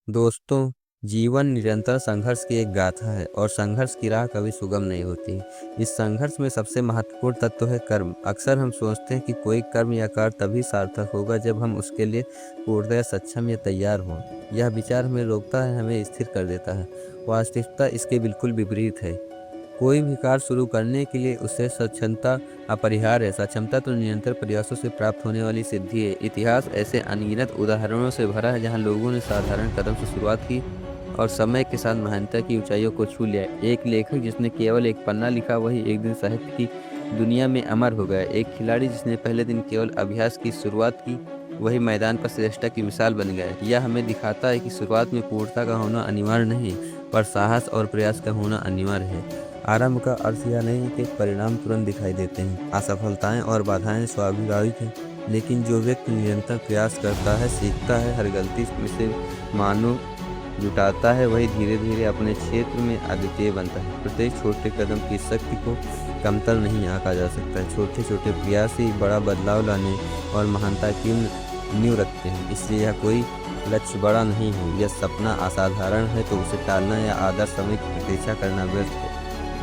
दोस्तों, जीवन निरंतर संघर्ष की एक गाथा है और संघर्ष की राह कभी सुगम नहीं होती। इस संघर्ष में सबसे महत्वपूर्ण तत्व है कर्म। अक्सर हम सोचते हैं कि कोई कर्म या कार्य तभी सार्थक होगा जब हम उसके लिए पूर्णतः सक्षम या तैयार हों। यह विचार हमें रोकता है, हमें स्थिर कर देता है। वास्तविकता इसके बिल्कुल विपरीत है। कोई भी कार्य शुरू करने के लिए उसे सक्षमता अपरिहार्य है। सक्षमता तो निरंतर प्रयासों से प्राप्त होने वाली सिद्धि है। इतिहास ऐसे अनगिनत उदाहरणों से भरा है जहां लोगों ने साधारण कदम से शुरुआत की और समय के साथ महानता की ऊंचाइयों को छू लिया। एक लेखक जिसने केवल एक पन्ना लिखा वही एक दिन साहित्य की दुनिया में अमर हो गया। एक खिलाड़ी जिसने पहले दिन केवल अभ्यास की शुरुआत की वही मैदान पर श्रेष्ठता की मिसाल बन गया। यह हमें दिखाता है कि शुरुआत में पूर्णता का होना अनिवार्य नहीं, पर साहस और प्रयास का होना अनिवार्य है। आरंभ का अर्थ यह नहीं है कि परिणाम तुरंत दिखाई देते हैं। असफलताएं और बाधाएं स्वाभाविक हैं, लेकिन जो व्यक्ति निरंतर प्रयास करता है, सीखता है, हर गलती में से मानो जुटाता है, वही धीरे धीरे अपने क्षेत्र में अद्वितीय बनता है। प्रत्येक छोटे कदम की शक्ति को कमतर नहीं आंका जा सकता है। छोटे छोटे प्रयास ही बड़ा बदलाव लाने और महानता की नींव रखते हैं। इसलिए यह कोई लक्ष्य बड़ा नहीं है। यह सपना असाधारण है तो उसे टालना या आदर्श समय की प्रतीक्षा करना व्यर्थ है।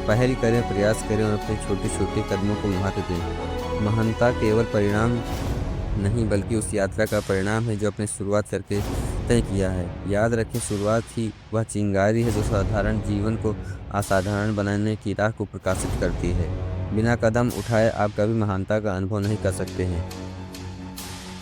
पहल करें, प्रयास करें और अपने छोटे छोटे कदमों को महत्व दें। महानता केवल परिणाम नहीं बल्कि उस यात्रा का परिणाम है जो अपने शुरुआत करके तय किया है। याद रखें, शुरुआत ही वह चिंगारी है जो साधारण जीवन को असाधारण बनाने की राह को प्रकाशित करती है। बिना कदम उठाए आप कभी महानता का अनुभव नहीं कर सकते हैं।